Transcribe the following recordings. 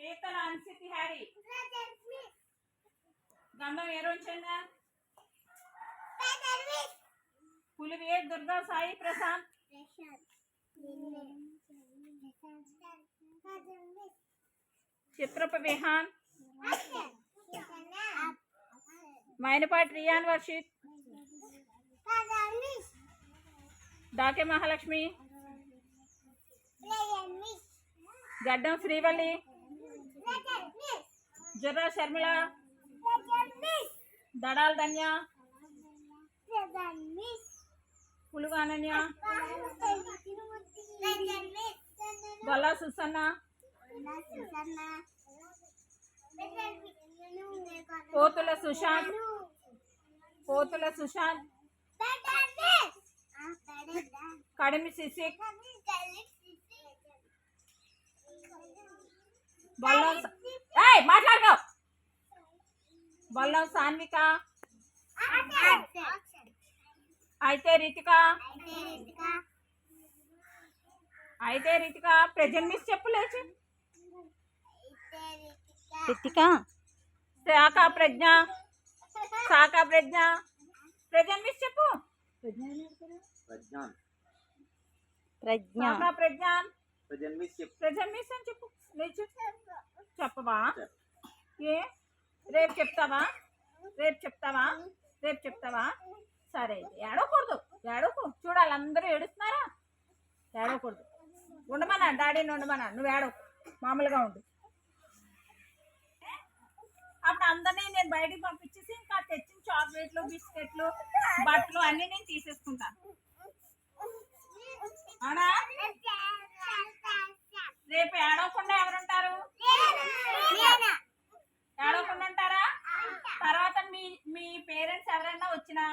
పీతల అన్సితి హ్యారీ గంధం ఏరోంచంద పులివే దుర్గా సాయి ప్రశాంత్ చిత్రప విహాన్ మైనపాటి రియాన్ వర్షిత్ డాకే మహాలక్ష్మి గడ్డం శ్రీవల్లి జర్రా శర్మిళ దడాల్ ధన్య పులుగు అనన్య గొల్లా సుసన్న పోతుల సుశాంత్ కడిమి శిశిక్ మాట్లాడుకో బొల్లం సాన్విక అయితే రితిక ప్రజెంట్ మిస్ చెప్పు లేచి రితిక శాఖ ప్రజ్ఞ ప్రజెంట్ మిస్ చెప్పు ప్రజ్ఞాన్ ప్రజెంట్ మిస్ అని చెప్పు లేచి చెప్పవా ఏ రేపు చెప్తావా సరే ఏడవకూడదు చూడాలి అందరూ ఏడుస్తున్నారా ఏడవకూడదు ఉండమన్నా డాడీని ఉండమన్నా నువ్వు ఏడవు మామూలుగా ఉండు అప్పుడు అందరినీ నేను బయటికి పంపించేసి ఇంకా తెచ్చిన చాక్లెట్లు బిస్కెట్లు బట్టలు అన్నీ నేను తీసేసుకుంటాను అవునా రేపు ఏడవకుండా ఎవరుంటారు ఏడవకుండా ఉంటారా తర్వాత మీ పేరెంట్స్ ఎవరైనా వచ్చినా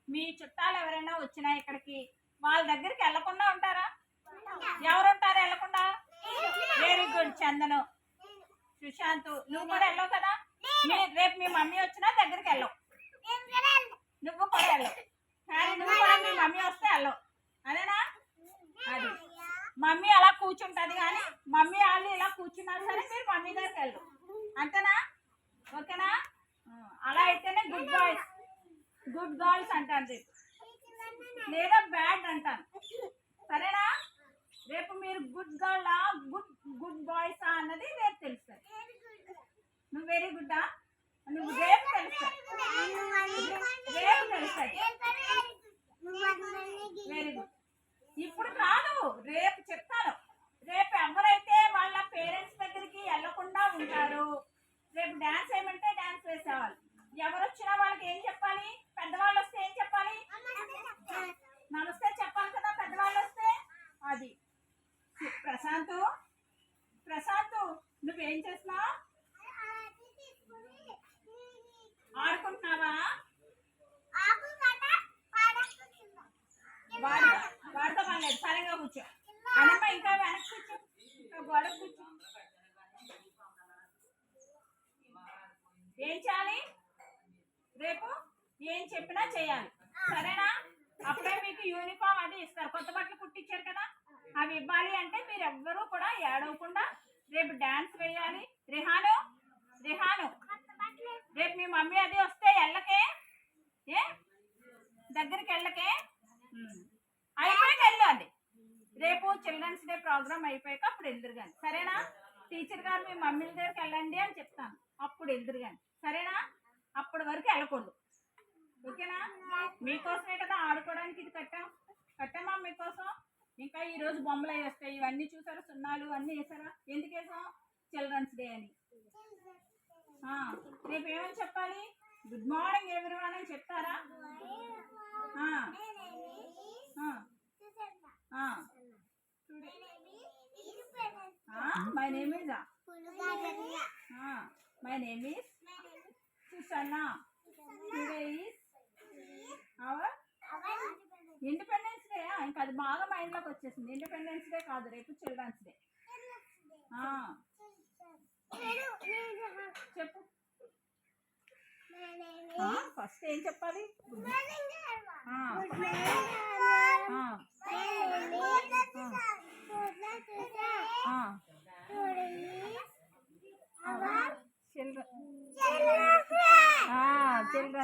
మీ చుట్టాలు ఎవరైనా వచ్చినా ఇక్కడికి వాళ్ళ దగ్గరికి వెళ్ళకుండా ఉంటారా ఎవరుంటారు వెళ్ళకుండా వెరీ గుడ్ చందను సుశాంత్ నువ్వు కూడా వెళ్ళవు కదా రేపు మీ మమ్మీ వచ్చినా దగ్గరికి వెళ్ళవు నువ్వు కూడా వెళ్ళవు కానీ నువ్వు కూడా మీ మమ్మీ వస్తే వెళ్ళవు అదేనా అది మమ్మీ అలా కూర్చుంటుంది కానీ మమ్మీ వాళ్ళు ఇలా కూర్చున్నారు సరే మీరు మమ్మీ దగ్గరికి వెళ్ళు అంతేనా ఓకేనా అలా అయితేనే గుడ్ గర్ల్స్ అంటాను లేదా బ్యాడ్ అంటాను సరేనా రేపు మీరు గుడ్ గర్లా గుడ్ బాయ్సా అన్నది రేపు తెలుస్తుంది నువ్వు వెరీ గుడ్డా నువ్వు రేపు తెలుస్తుంది వెరీ గుడ్ ఇప్పుడు కాదు రేపు చెప్తాను రేపు ఎవరైతే వాళ్ళ పేరెంట్స్ దగ్గరికి వెళ్ళకుండా ఉంటారు రేపు డాన్స్ ఏమంటే డాన్స్ వేసేవాళ్ళు ఎవరు వచ్చినా వాళ్ళకి ఏం చెప్పాలి పెద్దవాళ్ళు వస్తే ఏం చెప్పాలి నమస్తే చెప్పాలి కదా పెద్దవాళ్ళు వస్తే అది ప్రశాంత్ నువ్వేం చేస్తున్నావు ఆడుకుంటున్నావా వాడితో పనిలేదు సరిగా కూర్చో అనమ్మ ఇంకా వెనక్కి కూర్చో ఇంకా గోడ కూర్చో ఏం చేయాలి రేపు ఏం చెప్పినా చేయాలి సరేనా అప్పుడే మీకు యూనిఫామ్ అది ఇస్తారు కొత్త బట్టలు కుట్టించారు కదా అవి ఇవ్వాలి అంటే మీరు ఎవ్వరూ కూడా ఏడవకుండా రేపు డాన్స్ వేయాలి రిహాను రేపు మీ మమ్మీ అది వస్తే వెళ్ళకే దగ్గరికి వెళ్ళకే అయిపోయాక వెళ్ళు అది రేపు చిల్డ్రన్స్ డే ప్రోగ్రామ్ అయిపోయాక అప్పుడు వెళ్దురు కానీ సరేనా టీచర్ గారు మీ మమ్మీల దగ్గరికి వెళ్ళండి అని చెప్తాను అప్పుడు వెళ్దురు కానీ సరేనా అప్పటి వరకు వెళ్ళకూడదు ఓకేనా మీకోసమే కదా ఆడుకోవడానికి ఇది కట్టామా మీకోసం ఇంకా ఈరోజు బొమ్మలు అవి వస్తాయి ఇవన్నీ చూసారా సున్నాలు అన్నీ వేసారా ఎందుకు వేసాం చిల్డ్రన్స్ డే అని రేపు ఏమని చెప్పాలి గుడ్ మార్నింగ్ ఎవ్రీవన్ అని చెప్తారా my name is Susanna. Today is our independence day. ఇంకా అది బాగా మైండ్లోకి వచ్చేసింది. ఇండిపెండెన్స్ డే కాదు రేపు చిల్డ్రన్స్ డే. చెప్పు ఫస్ట్ ఏం చెప్పాలి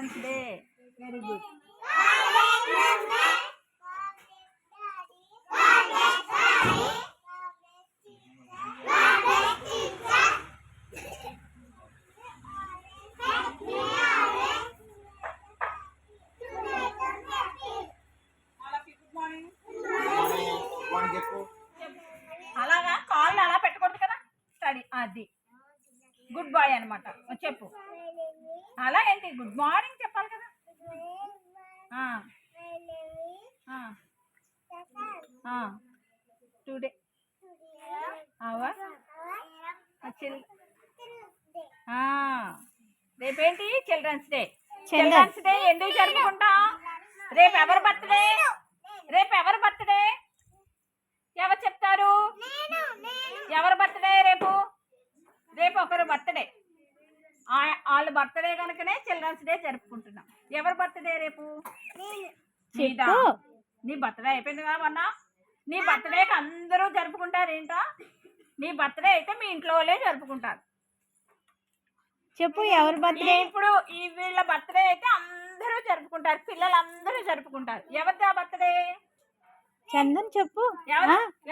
చిల్డ్రన్స్ డే. Very good. అలాగా కాళ్ళు అలా పెట్టకూడదు కదా. స్టడీ అది గుడ్ బాయ్ అనమాట. చెప్పు. అలాగేంటి గుడ్ మార్నింగ్ చెప్పాలి కదా. టుడే అవర్ రేపేంటి చిల్డ్రన్స్ డే. చిల్డ్రన్స్ డే ఎందుకు జరుపుకుంటాం? రేపు ఎవరు బర్త్డే? రేపు ఎవరు బర్త్డే? ఎవరు చెప్తారు? ఎవరు బర్త్డే రేపు? రేపు ఒకరు బర్త్డే. వాళ్ళ బర్త్డే కనుకనే చిల్డ్రన్స్ డే జరుపుకుంటున్నాం. ఎవరు బర్త్డే రేపు? నీ బర్త్డే అయిపోయింది కావన్నా. నీ బర్త్డేకి అందరూ జరుపుకుంటారు ఏంటో. నీ బర్త్డే అయితే మీ ఇంట్లో వాళ్ళే జరుపుకుంటారు. చెప్పు ఎవరు బర్త్డే? ఇప్పుడు ఈ వీళ్ళ బర్త్డే అయితే అందరూ జరుపుకుంటారు. పిల్లలందరూ జరుపుకుంటారు. ఎవరిదా బర్త్డే? చందన్ చెప్పు.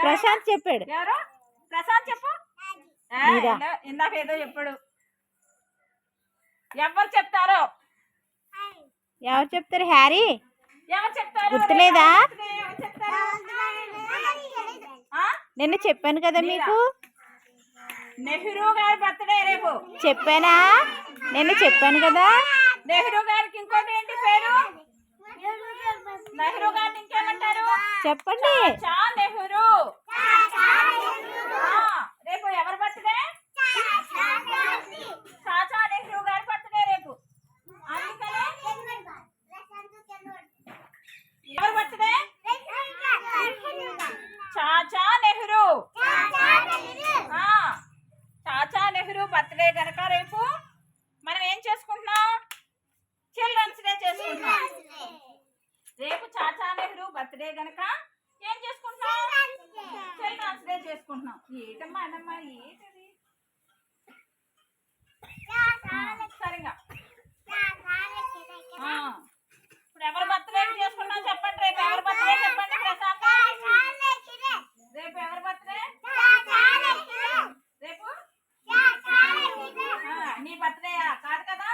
ప్రశాంత్ చెప్పాడు. ఎవరు? ప్రశాంత్ చెప్పు. ఇందాక ఏదో చెప్పాడు. ఎవరు చెప్తారో? ఎవరు చెప్తారు? హ్యారీ. ఎవరు చెప్తారు? గుర్తులేదా? నిన్న చెప్పాను కదా మీకు. నెహ్రూ గారి బర్త్డే రేపు. చెప్పానా? నిన్న చెప్పాను కదా. నెహ్రూ గారికి ఇంకోటి ఏంటి పేరు? నెహ్రూ గారిని ఇంకేమంటారు? చెప్పండి. చాచా నెహ్రూ. రేపు ఎవరి బర్త్డే? చాచా నెహ్రూ గారి బర్త్డే రేపు. అందుకనే ఎవరి బర్త్డే? చాచా నెహ్రూ. చాచా నెహ్రూ బర్త్డే కనుక రేపు మనం ఏం చేసుకుంటున్నాం? చిల్డ్రన్స్ డే చేసుకుంటున్నాం. రేపు చాచా నెహ్రూ బర్త్డే కనుక ఏం చేసుకుంటున్నాం? చిల్డ్రన్స్ డే చేసుకుంటున్నాం. ఏటమ్మా అనమ్మా ఏంటది? సరిగా ఇప్పుడు ఎవరి బర్త్డే చేసుకున్నాం చెప్పండి. రేపు ఎవరి బర్త్డే చెప్పండి ప్రశాంత్. రేపు ఎవరి బర్త్డే? రేపు నీ బర్త్డే కాదు కదా.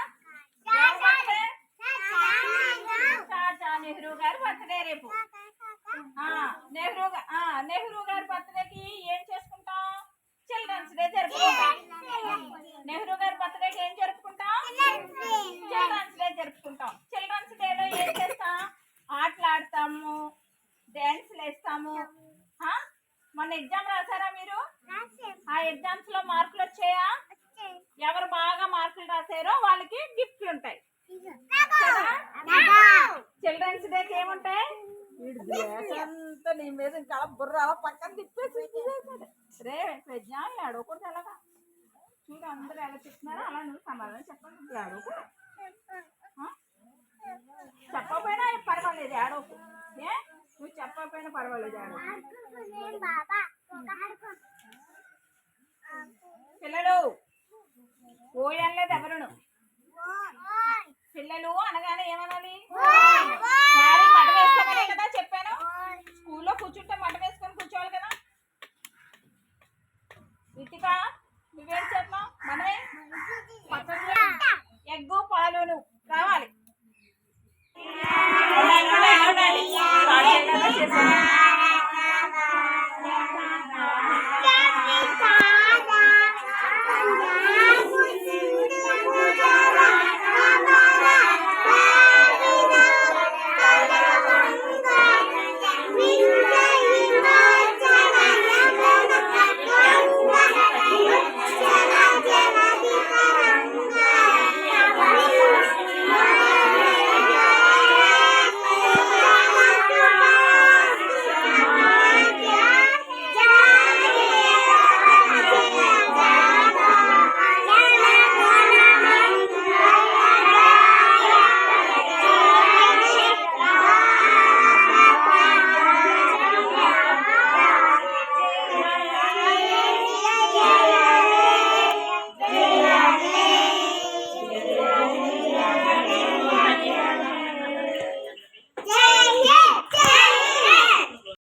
చాచా నెహ్రూ గారి బర్త్డే రేపు. నెహ్రూ గారి బర్త్డేకి ఏం చేసుకుంటాం? చిల్డ్రన్స్ డే జరుపుకుంటాం. నెహ్రూ గారి బర్త్డేకి ఏం జరుపుకుంటాం? చిల్డ్రన్స్ డే జరుపుకుంటాం. చిల్డ్రన్స్ డేలో ఏం చేస్తాం? ఆటలు ఆడతాము, డ్యాన్స్లు వేస్తాము. మొన్న ఎగ్జామ్ రాసారా మీరు? ఆ ఎగ్జామ్స్ లో మార్కులు వచ్చాయా? ఎవరు బాగా మార్కులు రాసారో వాళ్ళకి గిఫ్ట్లు ఉంటాయి. చిల్డ్రన్స్ డేకి ఏముంటాయి? అంతా నీ మీద ఇంకా బుర్ర పక్కన తిప్పేసి రే ప్రజ్ఞ అడవకూడదు. ఎలాగా చూడు అందరూ ఎలా చెప్తున్నారో అలా నువ్వు సమాధానం చెప్పండి. అడవకు. చెప్పకపోయినా పర్వాలేదు. ఆడవకు. నువ్వు చెప్పకపోయినా పర్వాలేదు. ఆడవు.